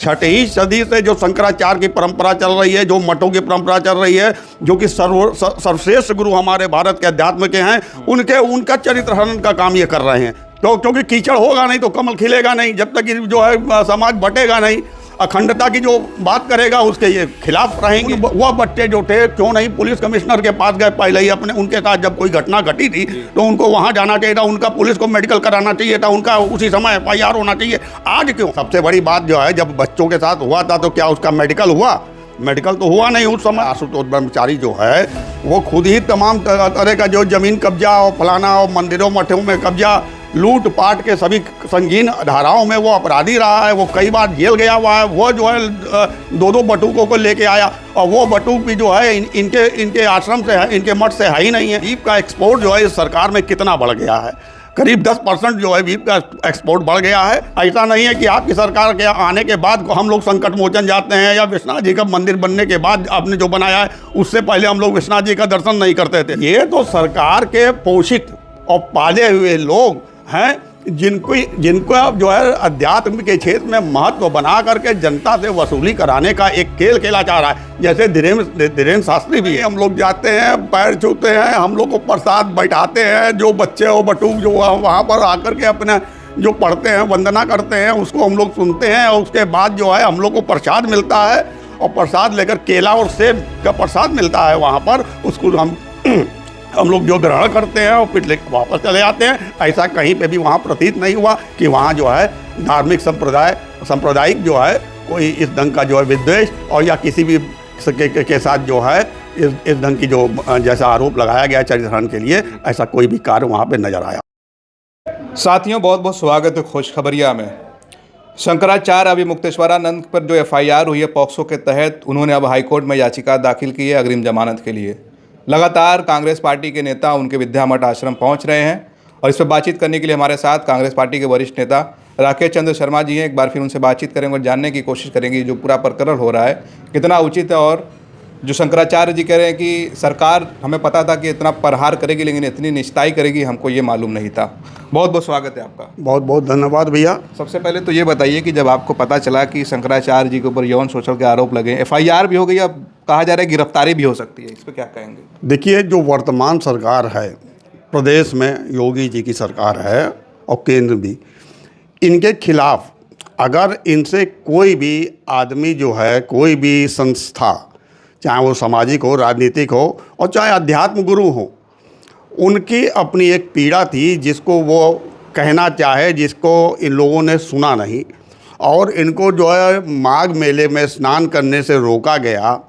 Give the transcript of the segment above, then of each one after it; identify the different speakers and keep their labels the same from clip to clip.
Speaker 1: छठी सदी से जो शंकराचार्य की परंपरा चल रही है, जो मठों की परंपरा चल रही है, जो कि सर्वश्रेष्ठ गुरु हमारे भारत के अध्यात्म के हैं, उनका चरित्र हनन का काम ये कर रहे हैं। तो क्योंकि कीचड़ होगा नहीं तो कमल खिलेगा नहीं, जब तक जो है समाज बटेगा नहीं, अखंडता की जो बात करेगा उसके ये खिलाफ रहेंगे। वह बच्चे जो थे क्यों नहीं पुलिस कमिश्नर के पास गए पहले ही, अपने उनके साथ जब कोई घटना घटी थी तो उनको वहां जाना चाहिए था, उनका पुलिस को मेडिकल कराना चाहिए था, उनका उसी समय FIR होना चाहिए। आज क्यों? सबसे बड़ी बात जो है, जब बच्चों के साथ हुआ था तो क्या उसका मेडिकल हुआ? मेडिकल तो हुआ नहीं उस समय। आशुतोष ब्रह्मचारी जो है वो खुद ही तमाम तरह का जो जमीन कब्जा और फलाना और मंदिरों मठों में कब्जा, लूट पाट के सभी संगीन धाराओं में वो अपराधी रहा है। वो कई बार जेल गया हुआ है। वो जो है 2-2 बटुकों को लेके आया, और वो बटुक भी जो है इनके आश्रम से है, इनके मठ से है ही नहीं है। बीफ का एक्सपोर्ट जो है इस सरकार में कितना बढ़ गया है, करीब 10% जो है बीफ का एक्सपोर्ट बढ़ गया है। ऐसा नहीं है कि आपकी सरकार के आने के बाद हम लोग संकट मोचन जाते हैं, या विश्वनाथ जी का मंदिर बनने के बाद आपने जो बनाया है उससे पहले हम लोग विश्वनाथ जी का दर्शन नहीं करते थे। ये तो सरकार के पोषित और पाले हुए लोग हैं, जिनको जो है अध्यात्म के क्षेत्र में महत्व बना करके जनता से वसूली कराने का एक खेल खेला जा रहा है। जैसे धीरेन्द्र शास्त्री भी है, हम लोग जाते हैं, पैर छूते हैं, हम लोग को प्रसाद बैठाते हैं, जो बच्चे और बटूक जो वहाँ पर आकर के अपने जो पढ़ते हैं, वंदना करते हैं, उसको हम लोग सुनते हैं, और उसके बाद जो है हम लोग को प्रसाद मिलता है, और प्रसाद लेकर केला और सेब का प्रसाद मिलता है वहाँ पर, उसको हम लोग जो ग्रहण करते हैं और फिर वापस चले आते हैं। ऐसा कहीं पे भी वहाँ प्रतीत नहीं हुआ कि वहाँ जो है धार्मिक सांप्रदायिक जो है कोई इस ढंग का जो है विद्वेष और या किसी भी के साथ जो है इस ढंग की जो जैसा आरोप लगाया गया चरित्रहनन के लिए, ऐसा कोई भी कार्य वहाँ पे नजर आया।
Speaker 2: साथियों, बहुत बहुत स्वागत है खुशखबरिया में। शंकराचार्य अभिमुक्तेश्वरानंद पर जो FIR हुई है पॉक्सो के तहत, उन्होंने अब हाईकोर्ट में याचिका दाखिल की है अग्रिम जमानत के लिए। लगातार कांग्रेस पार्टी के नेता उनके विद्यामठ आश्रम पहुंच रहे हैं, और इस पर बातचीत करने के लिए हमारे साथ कांग्रेस पार्टी के वरिष्ठ नेता राकेश चंद्र शर्मा जी हैं। एक बार फिर उनसे बातचीत करेंगे और जानने की कोशिश करेंगे जो पूरा प्रकरण हो रहा है कितना उचित है, और जो शंकराचार्य जी कह रहे हैं कि सरकार हमें पता था कि इतना प्रहार करेगी लेकिन इतनी निश्ताई करेगी हमको ये मालूम नहीं था। बहुत बहुत स्वागत है आपका।
Speaker 1: बहुत बहुत धन्यवाद भैया।
Speaker 2: सबसे पहले तो ये बताइए कि जब आपको पता चला कि शंकराचार्य जी के ऊपर यौन शोषण के आरोप लगे, FIR भी हो गई, अब कहा जा रहा है गिरफ्तारी भी हो सकती है, इस पर क्या कहेंगे?
Speaker 1: देखिए, जो वर्तमान सरकार है प्रदेश में, योगी जी की सरकार है और केंद्र भी, इनके खिलाफ अगर इनसे कोई भी आदमी जो है, कोई भी संस्था, चाहे वो सामाजिक हो, राजनीतिक हो, और चाहे अध्यात्म गुरु हो, उनकी अपनी एक पीड़ा थी जिसको वो कहना चाहे, जिसको इन लोगों ने सुना नहीं, और इनको जो है माघ मेले में स्नान करने से रोका गया।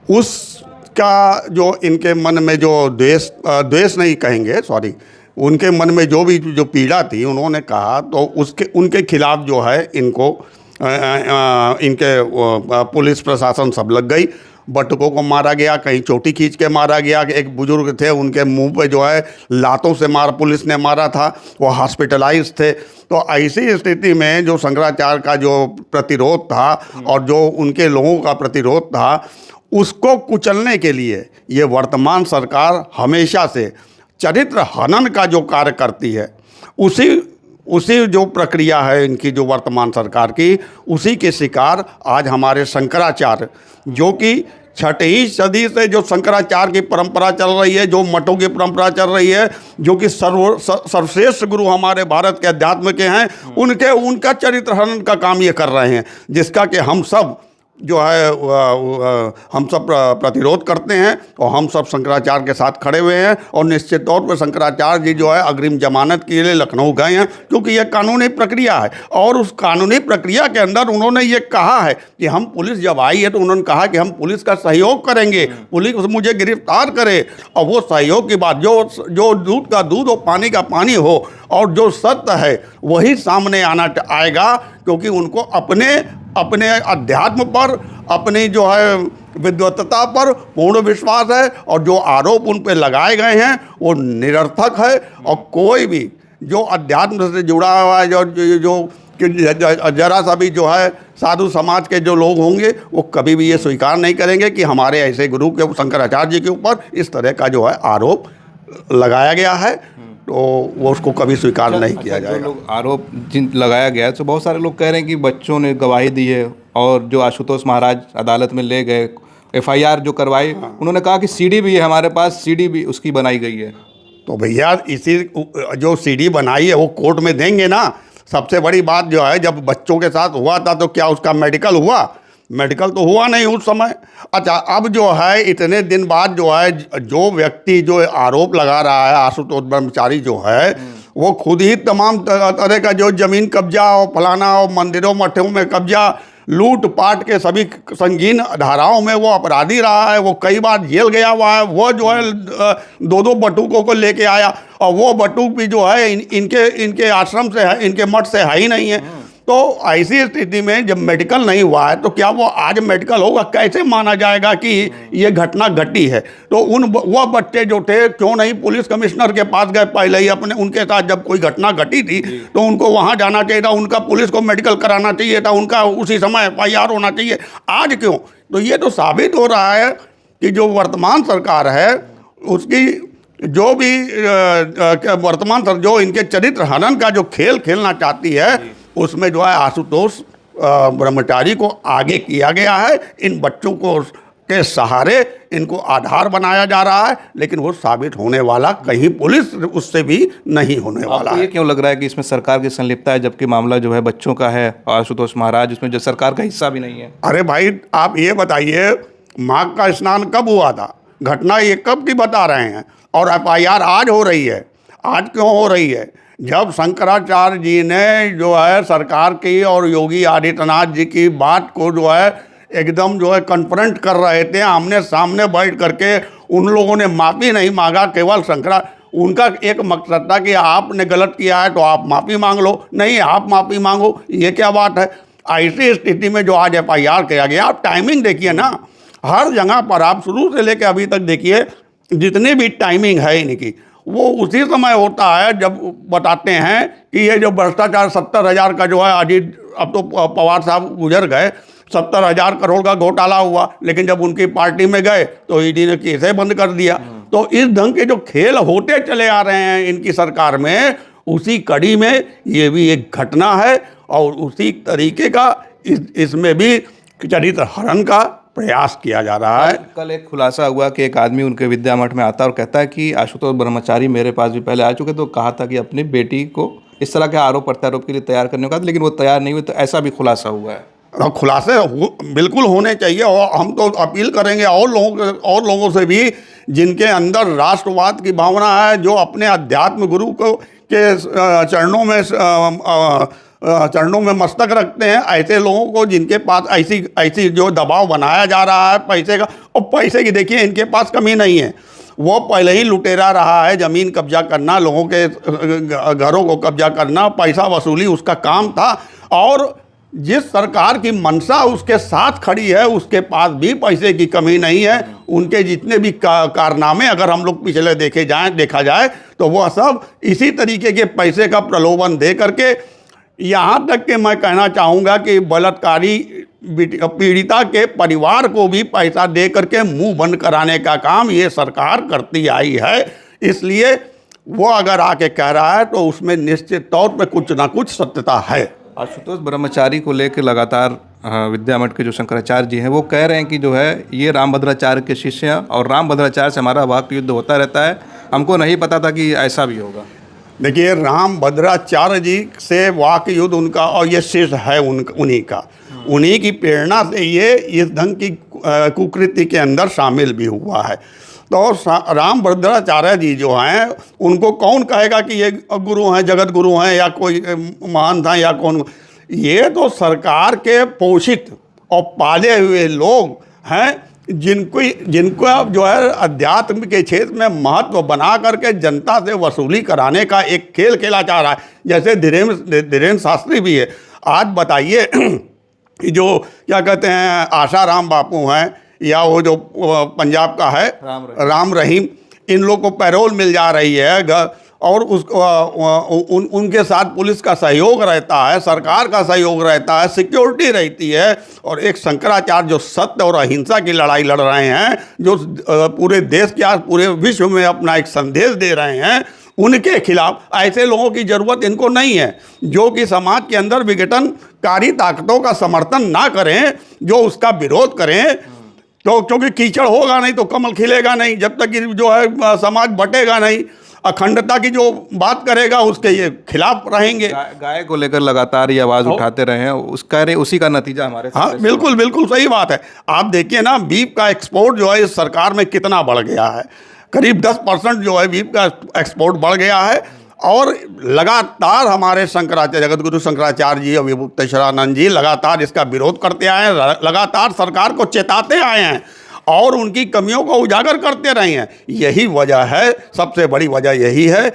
Speaker 1: उसका जो इनके मन में जो द्वेष नहीं कहेंगे, सॉरी, उनके मन में जो पीड़ा थी, उन्होंने कहा तो उनके खिलाफ जो है इनको इनके पुलिस प्रशासन सब लग गई। बटुकों को मारा गया, कहीं चोटी खींच के मारा गया। एक बुजुर्ग थे, उनके मुंह पे जो है लातों से पुलिस ने मारा था, वो हॉस्पिटलाइज थे। तो ऐसी स्थिति में जो शंकराचार्य का जो प्रतिरोध था और जो उनके लोगों का प्रतिरोध था, उसको कुचलने के लिए ये वर्तमान सरकार हमेशा से चरित्र हनन का जो कार्य करती है, उसी जो प्रक्रिया है इनकी, जो वर्तमान सरकार की, उसी के शिकार आज हमारे शंकराचार्य, जो कि छठी सदी से जो शंकराचार्य की परंपरा चल रही है, जो मठों की परंपरा चल रही है, जो कि सर्वश्रेष्ठ गुरु हमारे भारत के अध्यात्म के हैं, उनका चरित्र हनन का काम ये कर रहे हैं, जिसका कि हम सब जो है हम सब प्रतिरोध करते हैं, और हम सब शंकराचार्य के साथ खड़े हुए हैं। और निश्चित तौर पर शंकराचार्य जी जो है अग्रिम जमानत के लिए लखनऊ गए हैं, क्योंकि यह कानूनी प्रक्रिया है, और उस कानूनी प्रक्रिया के अंदर उन्होंने ये कहा है कि हम, पुलिस जब आई है तो उन्होंने कहा कि हम पुलिस का सहयोग करेंगे, पुलिस मुझे गिरफ्तार करे, और वो सहयोग की बात जो दूध का दूध और पानी का पानी हो, और जो सत्य है वही सामने आएगा, क्योंकि उनको अपने अध्यात्म पर, अपनी जो है विद्वत्ता पर पूर्ण विश्वास है, और जो आरोप उन पे लगाए गए हैं वो निरर्थक है। और कोई भी जो अध्यात्म से जुड़ा हुआ है, जो जरा सा भी जो है साधु समाज के जो लोग होंगे, वो कभी भी ये स्वीकार नहीं करेंगे कि हमारे ऐसे गुरु के, शंकराचार्य जी के ऊपर इस तरह का जो है आरोप लगाया गया है। तो वो उसको कभी स्वीकार नहीं किया
Speaker 2: जो
Speaker 1: जाएगा।
Speaker 2: लोग आरोप जिन लगाया गया है तो बहुत सारे लोग कह रहे हैं कि बच्चों ने गवाही दी है और जो आशुतोष महाराज अदालत में ले गए एफआईआर जो करवाई, उन्होंने कहा कि सीडी भी है हमारे पास, सीडी भी उसकी बनाई गई है।
Speaker 1: तो भैया इसी जो सीडी बनाई है वो कोर्ट में देंगे ना। सबसे बड़ी बात जो है, जब बच्चों के साथ हुआ था तो क्या उसका मेडिकल हुआ? मेडिकल तो हुआ नहीं उस समय। अच्छा, अब जो है इतने दिन बाद जो है जो व्यक्ति जो आरोप लगा रहा है, आशुतोष ब्रह्मचारी जो है, वो खुद ही तमाम तरह का जो जमीन कब्जा और फलाना और मंदिरों मठों में कब्जा, लूट पाट के सभी संगीन धाराओं में वो अपराधी रहा है। वो कई बार जेल गया हुआ है। वो जो है 2-2 बटुकों को लेके आया, और वो बटुक भी जो है इनके आश्रम से है, इनके मठ से है ही नहीं है। तो ऐसी स्थिति में जब मेडिकल नहीं हुआ है तो क्या वो आज मेडिकल होगा? कैसे माना जाएगा कि ये घटना घटी है? तो वो बच्चे जो थे क्यों नहीं पुलिस कमिश्नर के पास गए पहले ही अपने? उनके साथ जब कोई घटना घटी थी तो उनको वहां जाना चाहिए था, उनका पुलिस को मेडिकल कराना चाहिए था, उनका उसी समय एफआईआर होना चाहिए। आज क्यों? तो ये तो साबित हो रहा है कि जो वर्तमान सरकार है उसकी जो भी वर्तमान जो इनके चरित्र हनन का जो खेल खेलना चाहती है, उसमें जो है आशुतोष ब्रह्मचारी को आगे किया गया है। इन बच्चों को के सहारे इनको आधार बनाया जा रहा है, लेकिन वो साबित होने वाला कहीं पुलिस उससे भी नहीं होने वाला है।
Speaker 2: ये क्यों लग रहा है कि इसमें सरकार की संलिप्तता है, जबकि मामला जो है बच्चों का है, आशुतोष महाराज इसमें जो सरकार का हिस्सा भी नहीं है?
Speaker 1: अरे भाई, आप ये बताइए, माघ का स्नान कब हुआ था? घटना ये कब की बता रहे हैं? और एफआईआर आज हो रही है। आज क्यों हो रही है? जब शंकराचार्य जी ने जो है सरकार की और योगी आदित्यनाथ जी की बात को जो है एकदम जो है कन्फ्रंट कर रहे थे, आमने सामने बैठ करके उन लोगों ने माफ़ी नहीं मांगा। केवल उनका एक मकसद था कि आपने गलत किया है तो आप माफ़ी मांग लो, नहीं आप माफ़ी मांगो। ये क्या बात है? ऐसी स्थिति में जो आज एफआईआर किया गया, आप टाइमिंग देखिए ना। हर जगह पर आप शुरू से लेकर अभी तक देखिए, जितनी भी टाइमिंग है इनकी, वो उसी समय होता है जब बताते हैं कि ये जो भ्रष्टाचार 70,000 का जो है, अजीत अब तो पवार साहब गुजर गए, 70,000 करोड़ का घोटाला हुआ, लेकिन जब उनकी पार्टी में गए तो ईडी ने केस बंद कर दिया। तो इस ढंग के जो खेल होते चले आ रहे हैं इनकी सरकार में, उसी कड़ी में ये भी एक घटना है, और उसी तरीके का इसमें भी चरित्र हरण का प्रयास किया जा रहा है।
Speaker 2: कल एक खुलासा हुआ कि एक आदमी उनके विद्या मठ में आता है और कहता है कि आशुतोष ब्रह्मचारी मेरे पास भी पहले आ चुके, तो कहा था कि अपनी बेटी को इस तरह के आरोप प्रत्यारोप के लिए तैयार करने का, लेकिन वो तैयार नहीं हुए। तो ऐसा भी खुलासा हुआ है।
Speaker 1: खुलासे बिल्कुल होने चाहिए, और हम तो अपील करेंगे और लोगों से भी जिनके अंदर राष्ट्रवाद की भावना है, जो अपने अध्यात्म गुरु को के चरणों में मस्तक रखते हैं, ऐसे लोगों को जिनके पास ऐसी जो दबाव बनाया जा रहा है पैसे का, और पैसे की देखिए इनके पास कमी नहीं है। वो पहले ही लुटेरा रहा है, ज़मीन कब्जा करना, लोगों के घरों को कब्जा करना, पैसा वसूली उसका काम था। और जिस सरकार की मंशा उसके साथ खड़ी है, उसके पास भी पैसे की कमी नहीं है। उनके जितने भी कारनामे अगर हम लोग पिछले देखा जाए तो वह सब इसी तरीके के पैसे का प्रलोभन दे करके, यहाँ तक कि मैं कहना चाहूँगा कि बलात्कारी पीड़िता के परिवार को भी पैसा दे करके मुंह बंद कराने का काम ये सरकार करती आई है। इसलिए वो अगर आके कह रहा है तो उसमें निश्चित तौर पे कुछ ना कुछ सत्यता है।
Speaker 2: आशुतोष ब्रह्मचारी को लेकर लगातार विद्या मठ के जो शंकराचार्य जी हैं वो कह रहे हैं कि जो है ये रामभद्राचार्य के शिष्य हैं और रामभद्राचार्य से हमारा वाक युद्ध होता रहता है, हमको नहीं पता था कि ऐसा भी होगा।
Speaker 1: देखिए, रामभद्राचार्य जी से वाक युद्ध उनका, और ये शिष्य है उन्हीं का, उन्हीं की प्रेरणा से ये इस ढंग की कुकृति के अंदर शामिल भी हुआ है। तो रामभद्राचार्य जी जो हैं, उनको कौन कहेगा कि ये गुरु हैं, जगत गुरु हैं, या कोई महान था या कौन? ये तो सरकार के पोषित और पाले हुए लोग हैं, जिनको अब जो है अध्यात्म के क्षेत्र में महत्व बना करके जनता से वसूली कराने का एक खेल खेला जा रहा है। जैसे धीरेन्द्र शास्त्री भी है। आज बताइए कि जो क्या कहते हैं आशाराम बापू हैं, या वो जो पंजाब का है राम रहीम, इन लोग को पैरोल मिल जा रही है, और उनके साथ पुलिस का सहयोग रहता है, सरकार का सहयोग रहता है, सिक्योरिटी रहती है। और एक शंकराचार्य जो सत्य और अहिंसा की लड़ाई लड़ रहे हैं, जो पूरे देश के आज पूरे विश्व में अपना एक संदेश दे रहे हैं, उनके खिलाफ ऐसे लोगों की ज़रूरत इनको नहीं है जो कि समाज के अंदर विघटनकारी ताकतों का समर्थन ना करें, जो उसका विरोध करें। तो क्योंकि कीचड़ होगा नहीं तो कमल खिलेगा नहीं, जब तक कि जो है समाज बटेगा नहीं, अखंडता की जो बात करेगा उसके ये खिलाफ रहेंगे।
Speaker 2: गाय को लेकर लगातार ये आवाज़ उठाते रहे हैं, उसी का नतीजा हमारे साथ।
Speaker 1: हाँ बिल्कुल बिल्कुल सही बात है। आप देखिए ना, बीफ का एक्सपोर्ट जो है इस सरकार में कितना बढ़ गया है, करीब 10% जो है बीफ का एक्सपोर्ट बढ़ गया है। और लगातार हमारे शंकराचार्य, जगत गुरु शंकराचार्य जी, अभिमुक्तेश्वरानंद जी लगातार इसका विरोध करते आए हैं, लगातार सरकार को चेताते आए हैं और उनकी कमियों को उजागर करते रहे हैं। यही वजह है, सबसे बड़ी वजह यही है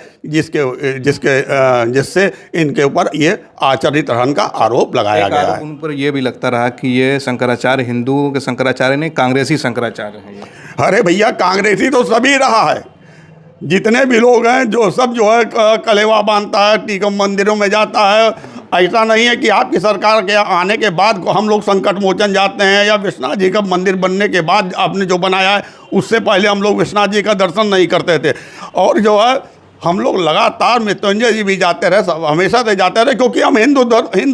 Speaker 1: जिससे इनके ऊपर ये आचरित रहन का आरोप लगाया गया है।
Speaker 2: उन पर यह भी लगता रहा कि ये शंकराचार्य हिंदुओं के शंकराचार्य नहीं, कांग्रेसी शंकराचार्य है ये।
Speaker 1: अरे भैया, कांग्रेसी तो सभी रहा है, जितने भी लोग हैं जो सब जो है कलेवा बांधता है, टीकम मंदिरों में जाता है। ऐसा नहीं है कि आपकी सरकार के आने के बाद हम लोग संकट मोचन जाते हैं या विश्वनाथ जी का मंदिर बनने के बाद आपने जो बनाया है उससे पहले हम लोग विश्वनाथ जी का दर्शन नहीं करते थे। और जो है हम लोग लगातार मृत्युंजय जी भी जाते रहे, सब हमेशा से जाते रहे, क्योंकि हम हिंदू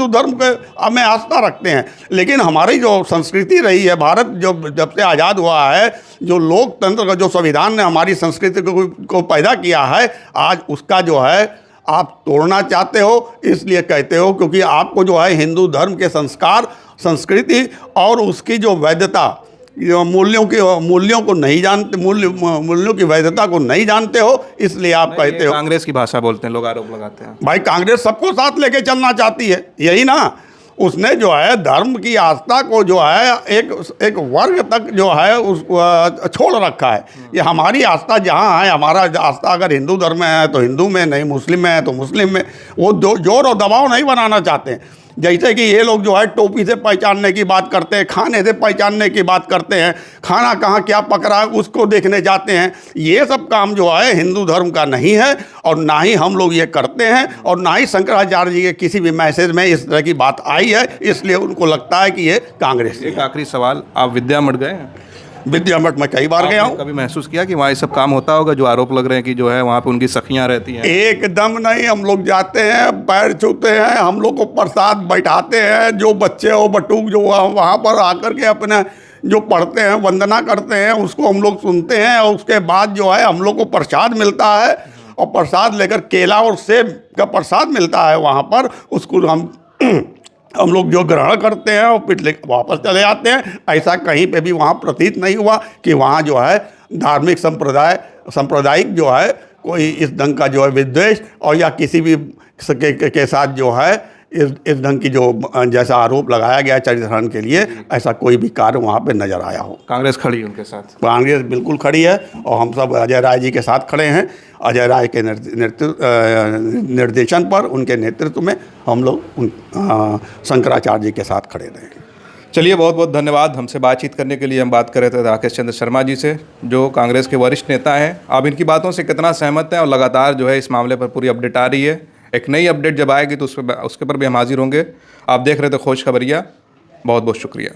Speaker 1: धर्म के में आस्था रखते हैं। लेकिन हमारी जो संस्कृति रही है, भारत जो जब से आज़ाद हुआ है, जो लोकतंत्र का जो संविधान ने हमारी संस्कृति को पैदा किया है, आज उसका जो है आप तोड़ना चाहते हो। इसलिए कहते हो क्योंकि आपको जो है हिंदू धर्म के संस्कार, संस्कृति और उसकी जो वैधता, मूल्यों को नहीं जानते, मूल्यों की वैधता को नहीं जानते हो, इसलिए आप कहते हो।
Speaker 2: कांग्रेस की भाषा बोलते हैं लोग, आरोप लगाते हैं।
Speaker 1: भाई, कांग्रेस सबको साथ लेके चलना चाहती है, यही ना। उसने जो है धर्म की आस्था को जो है एक वर्ग तक जो है उस छोड़ रखा है। ये हमारी आस्था जहाँ है, हमारा आस्था अगर हिंदू धर्म में है तो हिंदू में, नहीं मुस्लिम में है तो मुस्लिम में। वो जोर और दबाव नहीं बनाना चाहते हैं। जैसे कि ये लोग जो है टोपी से पहचानने की बात करते हैं, खाने से पहचानने की बात करते हैं, खाना कहाँ क्या पक रहा है उसको देखने जाते हैं। ये सब काम जो है हिंदू धर्म का नहीं है और ना ही हम लोग ये करते हैं, और ना ही शंकराचार्य जी के किसी भी मैसेज में इस तरह की बात आई है, इसलिए उनको लगता है कि ये कांग्रेस।
Speaker 2: एक आखिरी सवाल, आप विद्या मठ गए हैं?
Speaker 1: विद्या मठ में कई बार गया हूँ।
Speaker 2: कभी महसूस किया कि वहाँ ये सब काम होता होगा जो आरोप लग रहे हैं कि जो है वहाँ पे उनकी सखियाँ रहती हैं?
Speaker 1: एकदम नहीं। हम लोग जाते हैं, पैर छूते हैं, हम लोग को प्रसाद बैठाते हैं, जो बच्चे हो बटूक जो वहाँ पर आकर के अपने जो पढ़ते हैं, वंदना करते हैं, उसको हम लोग सुनते हैं। और उसके बाद जो है हम लोग को प्रसाद मिलता है, और प्रसाद लेकर केला और सेब का प्रसाद मिलता है वहाँ पर, उसको हम लोग जो ग्रहण करते हैं और फिर वापस चले आते हैं। ऐसा कहीं पे भी वहाँ प्रतीत नहीं हुआ कि वहाँ जो है धार्मिक सांप्रदायिक जो है कोई इस ढंग का जो है विद्वेष और या किसी भी के साथ जो है इस ढंग की जो जैसा आरोप लगाया गया चरित्रहरण के लिए, ऐसा कोई भी कार्य वहाँ पे नजर आया हो।
Speaker 2: कांग्रेस खड़ी है उनके साथ?
Speaker 1: कांग्रेस बिल्कुल खड़ी है, और हम सब अजय राय जी के साथ खड़े हैं। अजय राय के निर्देशन पर, उनके नेतृत्व में हम लोग शंकराचार्य जी के साथ खड़े रहे।
Speaker 2: चलिए, बहुत बहुत धन्यवाद। हमसे बातचीत करने के लिए हम बात कर रहे थे राकेश चंद्र शर्मा जी से, जो कांग्रेस के वरिष्ठ नेता हैं। आप इनकी बातों से कितना सहमत हैं और लगातार जो है इस मामले पर पूरी अपडेट आ रही है। एक नई अपडेट जब आएगी तो उसके पर भी हम हाजिर होंगे। आप देख रहे थे खोज खबरिया। बहुत बहुत शुक्रिया।